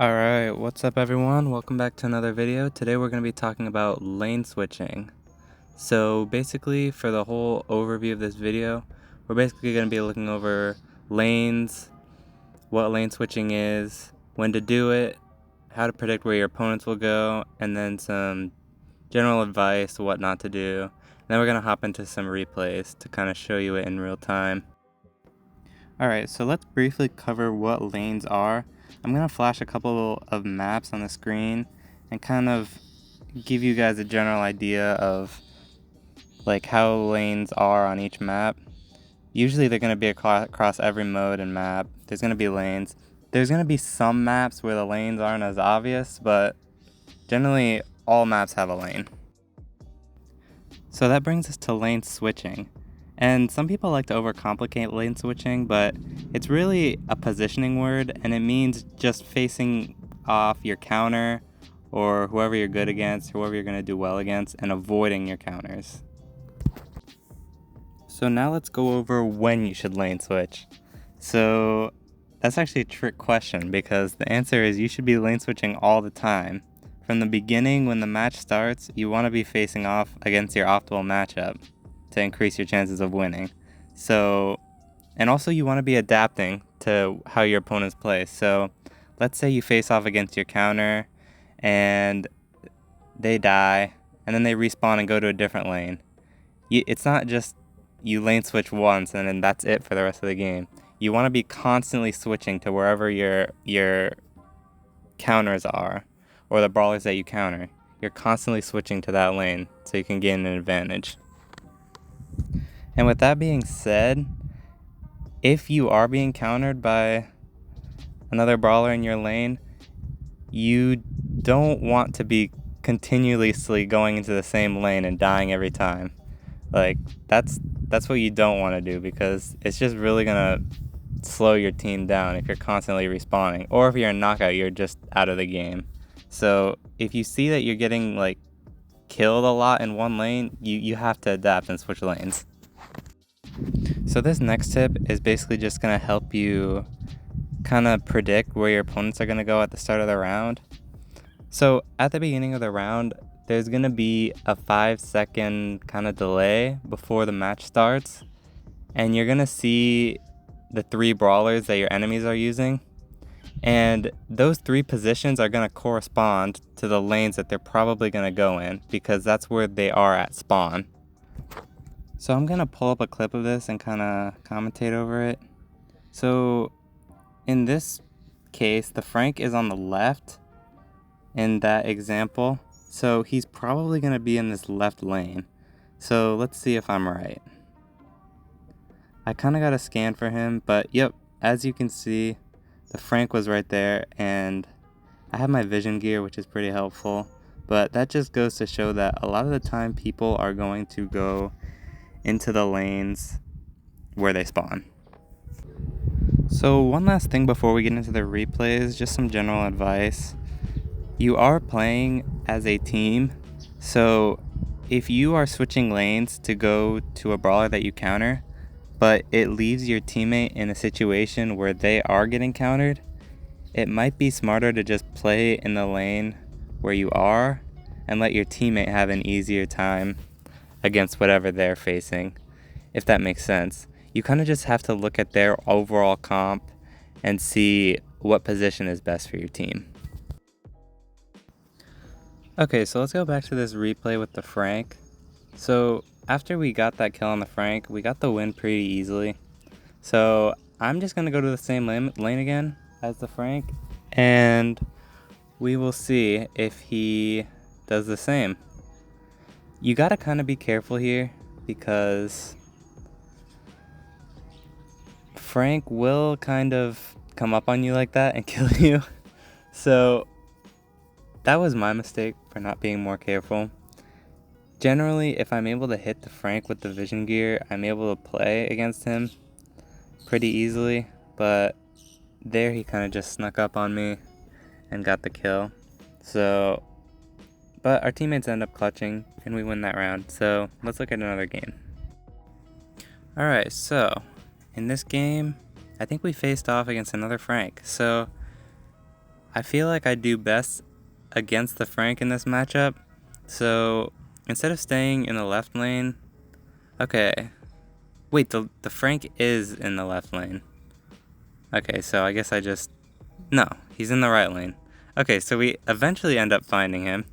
Alright, what's up everyone? Welcome back to another video. Today we're going to be talking about lane switching. So basically, for the whole overview of this video, we're basically going to be looking over lanes, what lane switching is, when to do it, how to predict where your opponents will go, and then some general advice, what not to do. And then we're going to hop into some replays to kind of show you it in real time. Alright, so let's briefly cover what lanes are. I'm going to flash a couple of maps on the screen and kind of give you guys a general idea of like how lanes are on each map. Usually they're going to be across every mode and map. There's going to be lanes. There's going to be some maps where the lanes aren't as obvious, but generally all maps have a lane. So that brings us to lane switching. And some people like to overcomplicate lane switching, but it's really a positioning word, and it means just facing off your counter or whoever you're good against, whoever you're going to do well against, and avoiding your counters. So now let's go over when you should lane switch. So that's actually a trick question, because the answer is you should be lane switching all the time. From the beginning, when the match starts, you want to be facing off against your optimal matchup to increase your chances of winning. And also you want to be adapting to how your opponents play. So let's say you face off against your counter and they die and then they respawn and go to a different lane. It's not just you lane switch once and then that's it for the rest of the game. You want to be constantly switching to wherever your counters are, or the brawlers that you counter. You're constantly switching to that lane so you can gain an advantage. And with that being said, if you are being countered by another brawler in your lane, you don't want to be continuously going into the same lane and dying every time. Like, that's what you don't want to do, because it's just really gonna slow your team down if you're constantly respawning. Or if you're in knockout, you're just out of the game. So if you see that you're getting like killed a lot in one lane, you have to adapt and switch lanes. So this next tip is basically just going to help you kind of predict where your opponents are going to go at the start of the round. So at the beginning of the round, there's going to be a 5-second kind of delay before the match starts. And you're going to see the 3 brawlers that your enemies are using. And those 3 positions are going to correspond to the lanes that they're probably going to go in, because that's where they are at spawn. So I'm going to pull up a clip of this and kind of commentate over it. So in this case, the Frank is on the left in that example. So he's probably going to be in this left lane. So let's see if I'm right. I kind of got a scan for him, but yep, as you can see, the Frank was right there, and I have my vision gear, which is pretty helpful. But that just goes to show that a lot of the time people are going to go into the lanes where they spawn. So one last thing before we get into the replays, just some general advice. You are playing as a team, so if you are switching lanes to go to a brawler that you counter, but it leaves your teammate in a situation where they are getting countered, it might be smarter to just play in the lane where you are and let your teammate have an easier time against whatever they're facing, if that makes sense. You kind of just have to look at their overall comp and see what position is best for your team. Okay, so let's go back to this replay with the Frank. So after we got that kill on the Frank, we got the win pretty easily. So I'm just going to go to the same lane again as the Frank, and we will see if he does the same. You gotta kind of be careful here, because Frank will kind of come up on you like that and kill you. So that was my mistake for not being more careful. Generally, if I'm able to hit the Frank with the vision gear, I'm able to play against him pretty easily, but there he kind of just snuck up on me and got the kill. But our teammates end up clutching and we win that round. So let's look at another game. Alright, so in this game, I think we faced off against another Frank. So I feel like I do best against the Frank in this matchup. So instead of staying in the left lane, okay. Wait, the Frank is in the left lane. Okay, so I guess no, he's in the right lane. Okay, so we eventually end up finding him.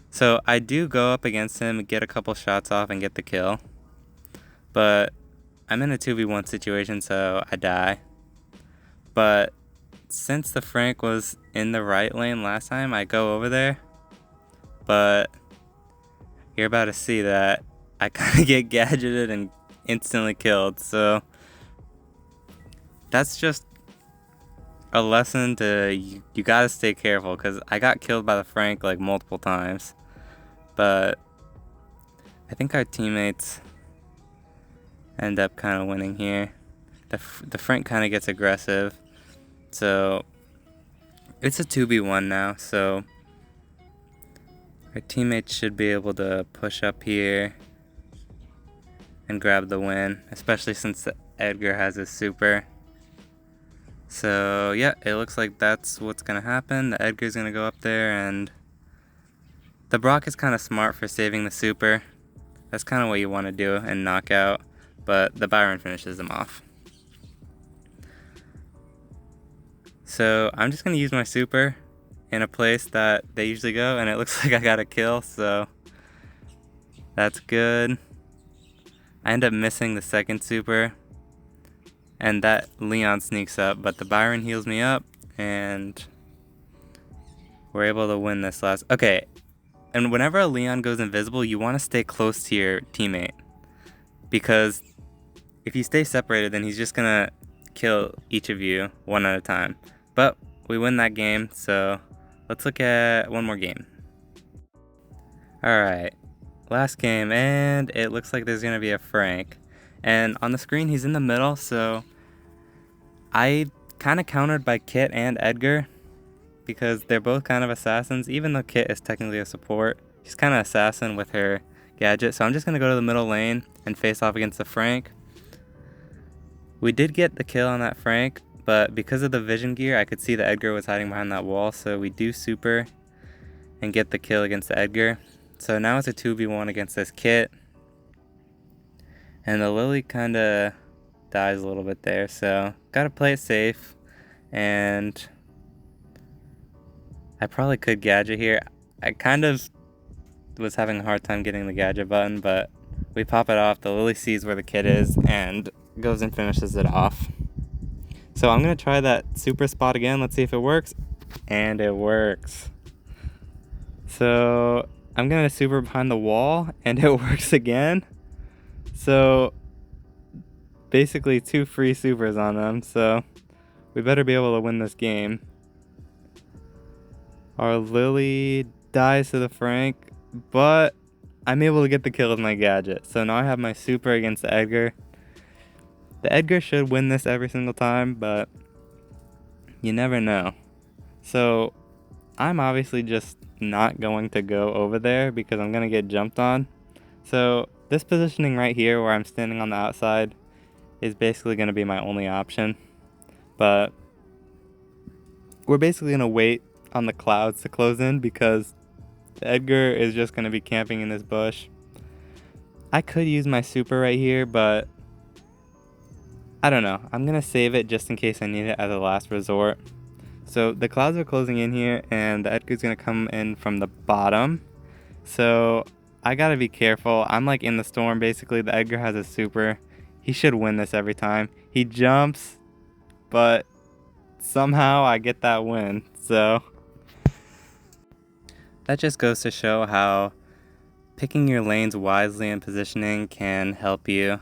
So I do go up against him, get a couple shots off, and get the kill. But I'm in a 2v1 situation, so I die. But since the Frank was in the right lane last time, I go over there. But you're about to see that I kind of get gadgeted and instantly killed. So that's just a lesson to you gotta stay careful, because I got killed by the Frank like multiple times. But I think our teammates end up kind of winning here. The Frank kind of gets aggressive. So it's a 2v1 now, so our teammates should be able to push up here and grab the win, especially since Edgar has his super. So yeah, it looks like that's what's gonna happen. The Edgar's gonna go up there, and the Brock is kind of smart for saving the super. That's kind of what you want to do and knock out, but the Byron finishes him off. So I'm just gonna use my super in a place that they usually go, and it looks like I got a kill, so that's good. I end up missing the second super, and that Leon sneaks up, but the Byron heals me up, and we're able to win this last. Okay, and whenever a Leon goes invisible, you want to stay close to your teammate, because if you stay separated, then he's just gonna kill each of you one at a time. But we win that game, so let's look at one more game. Alright, last game, and it looks like there's gonna be a Frank. And on the screen, he's in the middle, so I kind of countered by Kit and Edgar, because they're both kind of assassins, even though Kit is technically a support. She's kind of assassin with her gadget, so I'm just gonna go to the middle lane and face off against the Frank. We did get the kill on that Frank, but because of the vision gear, I could see that Edgar was hiding behind that wall, so we do super and get the kill against the Edgar. So now it's a 2v1 against this Kit, and the Lily kind of dies a little bit there, so gotta play it safe. And I probably could gadget here. I kind of was having a hard time getting the gadget button, but we pop it off. The Lily sees where the Kit is and goes and finishes it off. So I'm gonna try that super spot again. Let's see if it works. And it works. So I'm gonna super behind the wall, and it works again. So basically 2 free supers on them, so we better be able to win this game. Our Lily dies to the Frank, but I'm able to get the kill with my gadget. So now I have my super against the Edgar. The Edgar should win this every single time, but you never know. So I'm obviously just not going to go over there because I'm going to get jumped on. So this positioning right here where I'm standing on the outside is basically going to be my only option. But we're basically going to wait on the clouds to close in because Edgar is just going to be camping in this bush. I could use my super right here, but I don't know. I'm going to save it just in case I need it as a last resort. So the clouds are closing in here, and the Edgar's going to come in from the bottom. So I got to be careful. I'm like in the storm basically. The Edgar has a super. He should win this every time. He jumps, but somehow I get that win. So that just goes to show how picking your lanes wisely and positioning can help you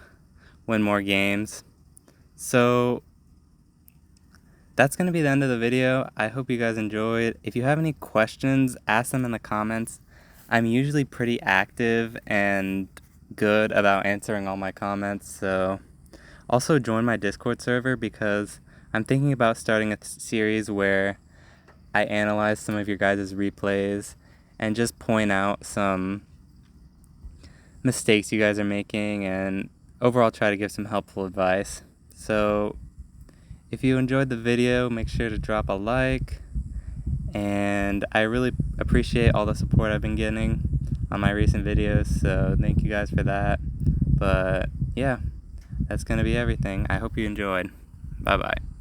win more games. So that's going to be the end of the video. I hope you guys enjoyed. If you have any questions, ask them in the comments. I'm usually pretty active and good about answering all my comments. So also join my Discord server because I'm thinking about starting a series where I analyze some of your guys' replays and just point out some mistakes you guys are making and overall try to give some helpful advice. So if you enjoyed the video, make sure to drop a like and I really appreciate all the support I've been getting on my recent videos, so thank you guys for that. But yeah, that's gonna be everything. I hope you enjoyed. Bye bye.